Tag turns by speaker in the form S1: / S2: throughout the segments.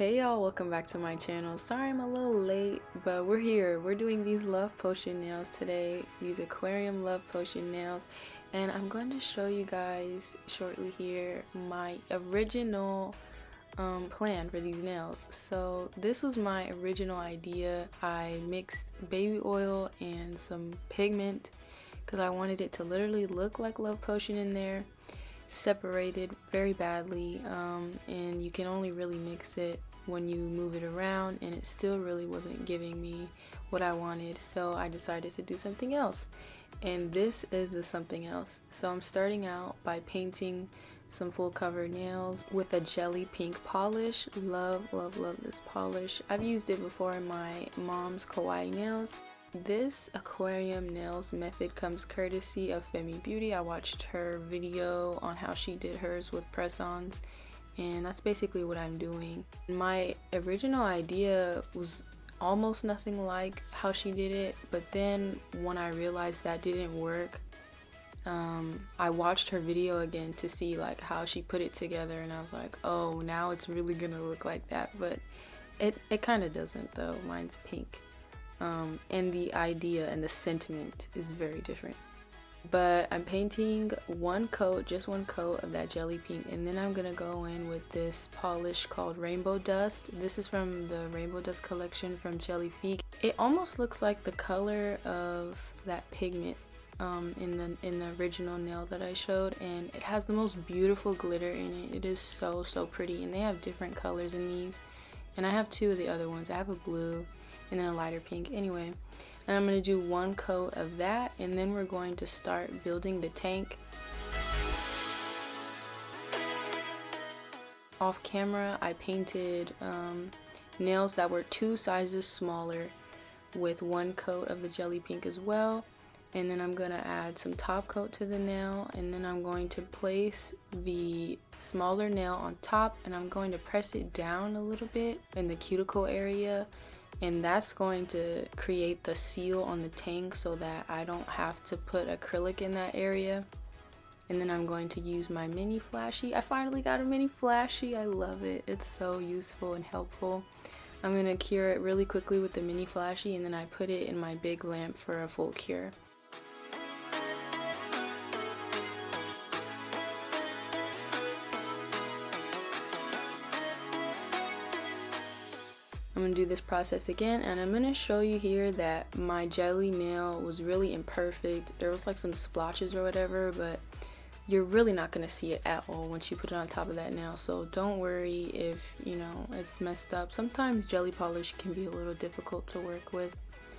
S1: Hey y'all, welcome back to my channel. Sorry I'm a little late, but we're here. We're doing these love potion nails today, these aquarium love potion nails, and I'm going to show you guys shortly here my original plan for these nails. So this was my original idea. I mixed baby oil and some pigment because I wanted it to literally look like love potion in there, separated very badly, and you can only really mix it when you move it around, and it still really wasn't giving me what I wanted, so I decided to do something else, and this is the something else. So I'm starting out by painting some full cover nails with a jelly pink polish. Love this polish. I've used it before in my mom's kawaii nails. This aquarium nails method comes courtesy of Femi Beauty. I watched her video on how she did hers with press-ons, and that's basically what I'm doing. My original idea was almost nothing like how she did it, but then when I realized that didn't work, I watched her video again to see like how she put it together, and I was like, oh, now it's really gonna look like that, but it kind of doesn't though. Mine's pink. And the idea and the sentiment is very different. But I'm painting one coat, just one coat of that jelly pink, and then I'm gonna go in with this polish called Rainbow Dust. This is from the Rainbow Dust collection from Jelly Peak. It almost looks like the color of that pigment in the original nail that I showed, and it has the most beautiful glitter in it. It is so pretty, and they have different colors in these, and I have two of the other ones. I have a blue and then a lighter pink. Anyway, and I'm going to do one coat of that, and then we're going to start building the tank. Off camera, I painted nails that were 2 sizes smaller with one coat of the jelly pink as well, and then I'm going to add some top coat to the nail, and then I'm going to place the smaller nail on top, and I'm going to press it down a little bit in the cuticle area, and that's going to create the seal on the tank so that I don't have to put acrylic in that area. And then I'm going to use my mini flashy. I finally got a mini flashy. I love it. It's so useful and helpful. I'm going to cure it really quickly with the mini flashy, and then I put it in my big lamp for a full cure. I'm going to do this process again, and I'm going to show you here that my jelly nail was really imperfect. There was like some splotches or whatever, but you're really not going to see it at all once you put it on top of that nail. So don't worry if, you know, it's messed up. Sometimes jelly polish can be a little difficult to work with.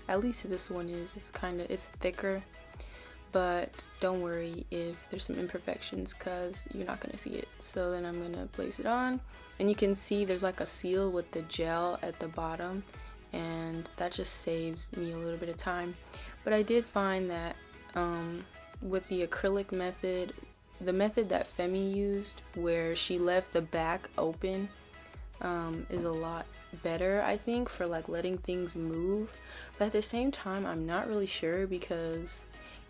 S1: At least this one is. It's thicker. But don't worry if there's some imperfections, because you're not going to see it. So then I'm going to place it on, and you can see there's like a seal with the gel at the bottom, and that just saves me a little bit of time. But I did find that with the acrylic method, the method that Femi used where she left the back open is a lot better, I think, for like letting things move. But at the same time, I'm not really sure, because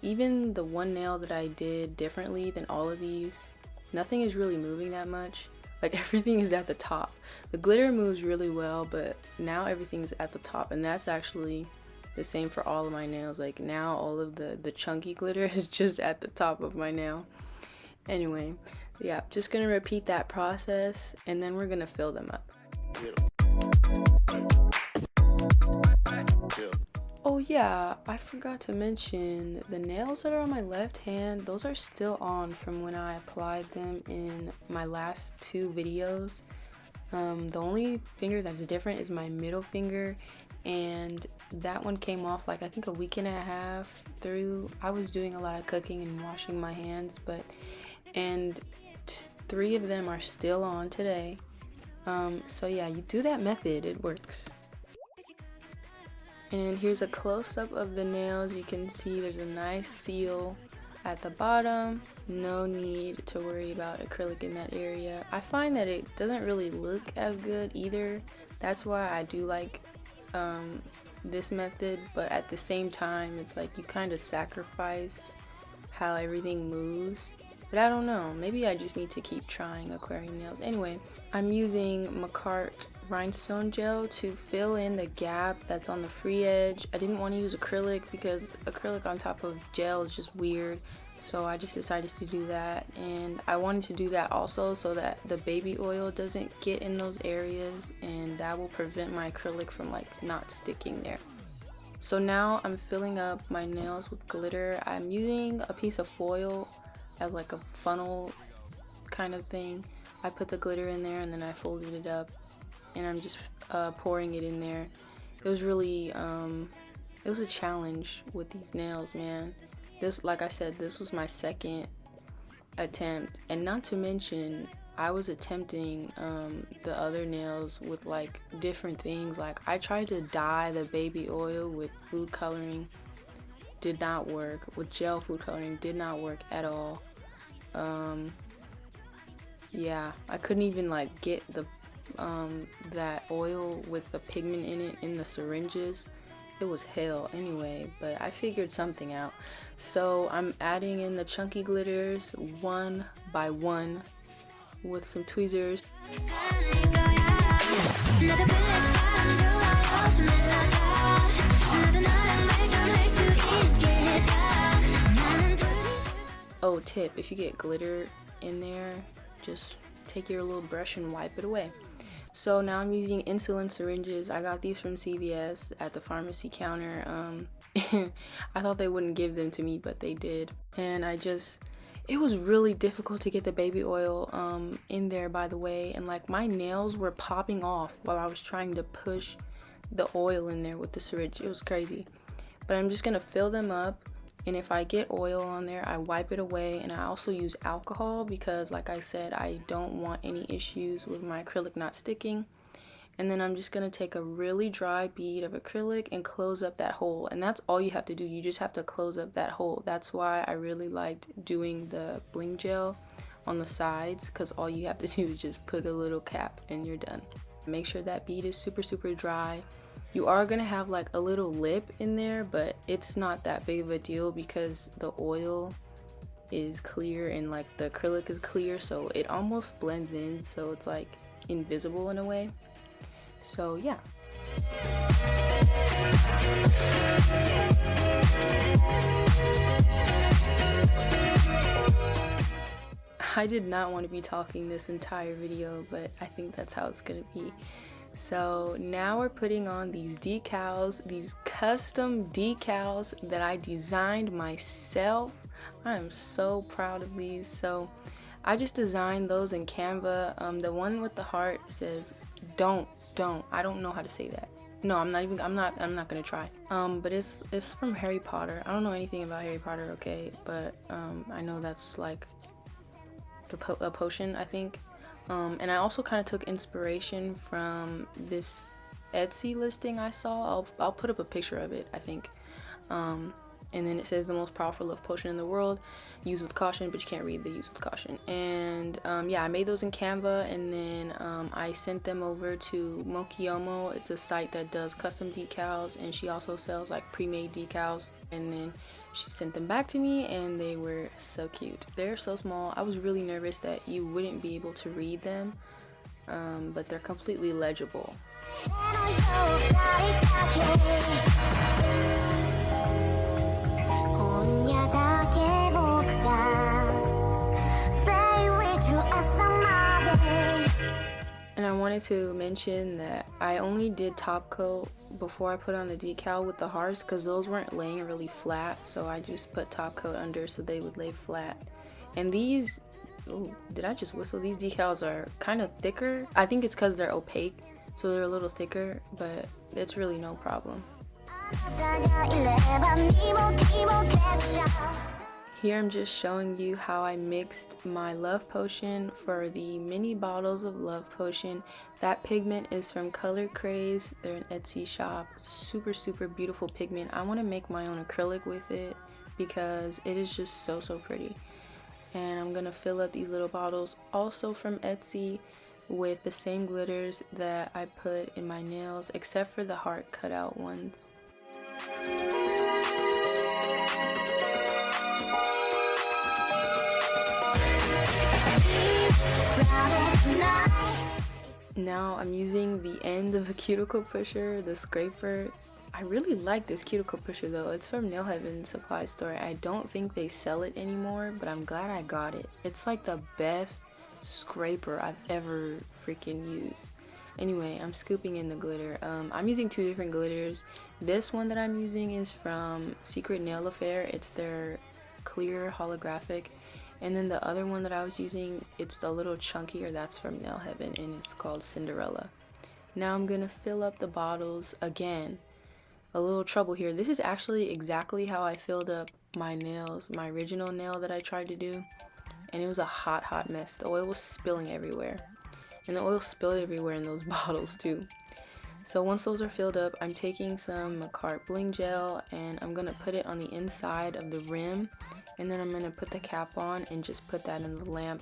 S1: even the one nail that I did differently than all of these, nothing is really moving that much. Like, everything is at the top. The glitter moves really well, but now everything's at the top, and that's actually the same for all of my nails. Like, now all of the chunky glitter is just at the top of my nail. Anyway, yeah, just gonna repeat that process, and then we're gonna fill them up. Oh yeah, I forgot to mention the nails that are on my left hand. Those are still on from when I applied them in my last 2 videos. The only finger that's different is my middle finger, and that one came off like I think a week and a half through. I was doing a lot of cooking and washing my hands, and 3 of them are still on today. So yeah, you do that method, it works. And here's a close-up of the nails. You can see there's a nice seal at the bottom. No need to worry about acrylic in that area. I find that it doesn't really look as good either. That's why I do like this method, but at the same time, it's like you kind of sacrifice how everything moves But I don't know, maybe I just need to keep trying aquarium nails. Anyway, I'm using Macart rhinestone gel to fill in the gap that's on the free edge. I didn't want to use acrylic because acrylic on top of gel is just weird. So I just decided to do that, and I wanted to do that also so that the baby oil doesn't get in those areas, and that will prevent my acrylic from like not sticking there. So now I'm filling up my nails with glitter. I'm using a piece of foil as like a funnel kind of thing. I put the glitter in there and then I folded it up, and I'm just pouring it in there. It was really it was a challenge with these nails, man. This, like I said, this was my second attempt, and not to mention I was attempting the other nails with like different things. Like I tried to dye the baby oil with food coloring, did not work. With gel food coloring, did not work at all. Yeah, I couldn't even like get the that oil with the pigment in it in the syringes. It was hell anyway, but I figured something out. So I'm adding in the chunky glitters one by one with some tweezers. Oh, tip, if you get glitter in there, just take your little brush and wipe it away. So now I'm using insulin syringes. I got these from CVS at the pharmacy counter. I thought they wouldn't give them to me, but they did. And it was really difficult to get the baby oil in there, by the way. And like my nails were popping off while I was trying to push the oil in there with the syringe. It was crazy. But I'm just gonna fill them up. And if I get oil on there, I wipe it away, and I also use alcohol because, like I said, I don't want any issues with my acrylic not sticking. And then I'm just going to take a really dry bead of acrylic and close up that hole. And that's all you have to do. You just have to close up that hole. That's why I really liked doing the bling gel on the sides, because all you have to do is just put a little cap and you're done. Make sure that bead is super, super dry. You are gonna have like a little lip in there, but it's not that big of a deal because the oil is clear and like the acrylic is clear, so it almost blends in, so it's like invisible in a way. So yeah. I did not want to be talking this entire video, but I think that's how it's gonna be. So now we're putting on these decals, these custom decals that I designed myself. I am so proud of these. So I just designed those in Canva. The one with the heart says don't. I don't know how to say that. No, I'm not gonna try. But it's from Harry Potter. I don't know anything about Harry Potter, okay, but I know that's like a potion, I think. And I also kind of took inspiration from this Etsy listing I saw. I'll put up a picture of it, I think. And then it says the most powerful love potion in the world, use with caution, but you can't read the use with caution. And yeah, I made those in Canva, and then I sent them over to Mokiomo. It's a site that does custom decals, and she also sells like pre-made decals. And then she sent them back to me, and they were so cute. They're so small. I was really nervous that you wouldn't be able to read them, but they're completely legible. And I wanted to mention that I only did top coat before I put on the decal with the hearts, because those weren't laying really flat, so I just put top coat under so they would lay flat. And these, ooh, did I just whistle? These decals are kind of thicker. I think it's because they're opaque, so they're a little thicker, but it's really no problem. Here I'm just showing you how I mixed my love potion for the mini bottles of love potion. That pigment is from Color Craze. They're an Etsy shop. Super, super beautiful pigment. I want to make my own acrylic with it because it is just so, so pretty. And I'm going to fill up these little bottles, also from Etsy, with the same glitters that I put in my nails, except for the heart cutout ones. Now I'm using the end of a cuticle pusher, the scraper. I really like this cuticle pusher though. It's from Nail Heaven supply store. I don't think they sell it anymore, but I'm glad I got it. It's like the best scraper I've ever freaking used. Anyway, I'm scooping in the glitter. I'm using two different glitters. This one that I'm using is from Secret Nail Affair. It's their clear holographic. And then the other one that I was using, it's a little chunkier. That's from Nail Heaven and it's called Cinderella. Now I'm gonna fill up the bottles again. A little trouble here. This is actually exactly how I filled up my nails, my original nail that I tried to do. And it was a hot mess. The oil was spilling everywhere. And the oil spilled everywhere in those bottles too. So once those are filled up, I'm taking some Macart Bling Gel and I'm gonna put it on the inside of the rim. And then I'm gonna put the cap on and just put that in the lamp.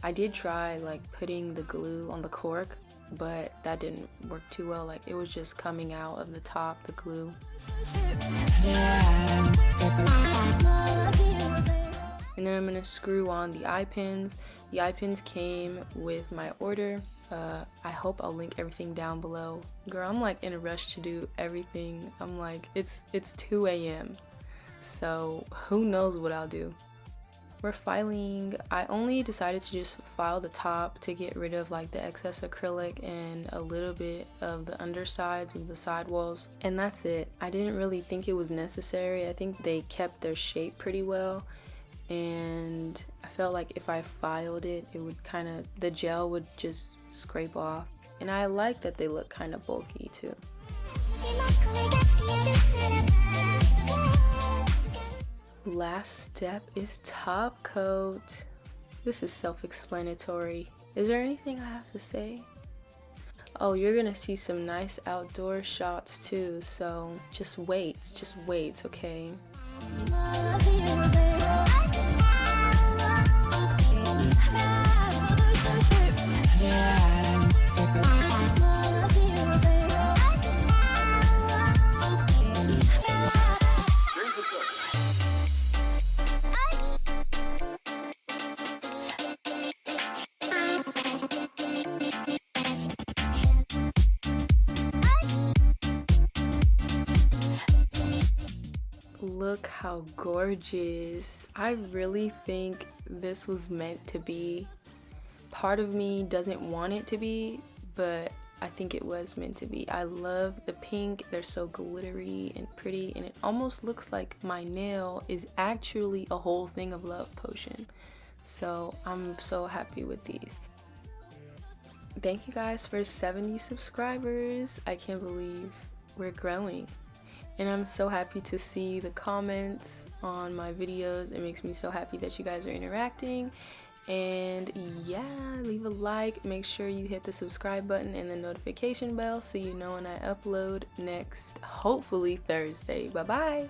S1: I did try like putting the glue on the cork, but that didn't work too well. Like it was just coming out of the top, the glue. And then I'm gonna screw on the eye pins. The eye pins came with my order. I hope I'll link everything down below. Girl, I'm like in a rush to do everything. I'm like, it's 2 a.m. So who knows what I'll do. We're filing. I only decided to just file the top to get rid of like the excess acrylic and a little bit of the undersides of the sidewalls, and that's it. I didn't really think it was necessary. I think they kept their shape pretty well, and I felt like if I filed it, it would kind of, the gel would just scrape off, and I like that they look kind of bulky too. Last step is top coat. This is self-explanatory. Is there anything I have to say? Oh, you're gonna see some nice outdoor shots too, so just wait, okay? Look how gorgeous. I really think this was meant to be. Part of me doesn't want it to be, but I think it was meant to be. I love the pink. They're so glittery and pretty, and it almost looks like my nail is actually a whole thing of love potion. So I'm so happy with these. Thank you guys for 70 subscribers. I can't believe we're growing. And I'm so happy to see the comments on my videos. It makes me so happy that you guys are interacting. And yeah, leave a like, make sure you hit the subscribe button and the notification bell so you know when I upload next, hopefully Thursday. Bye bye.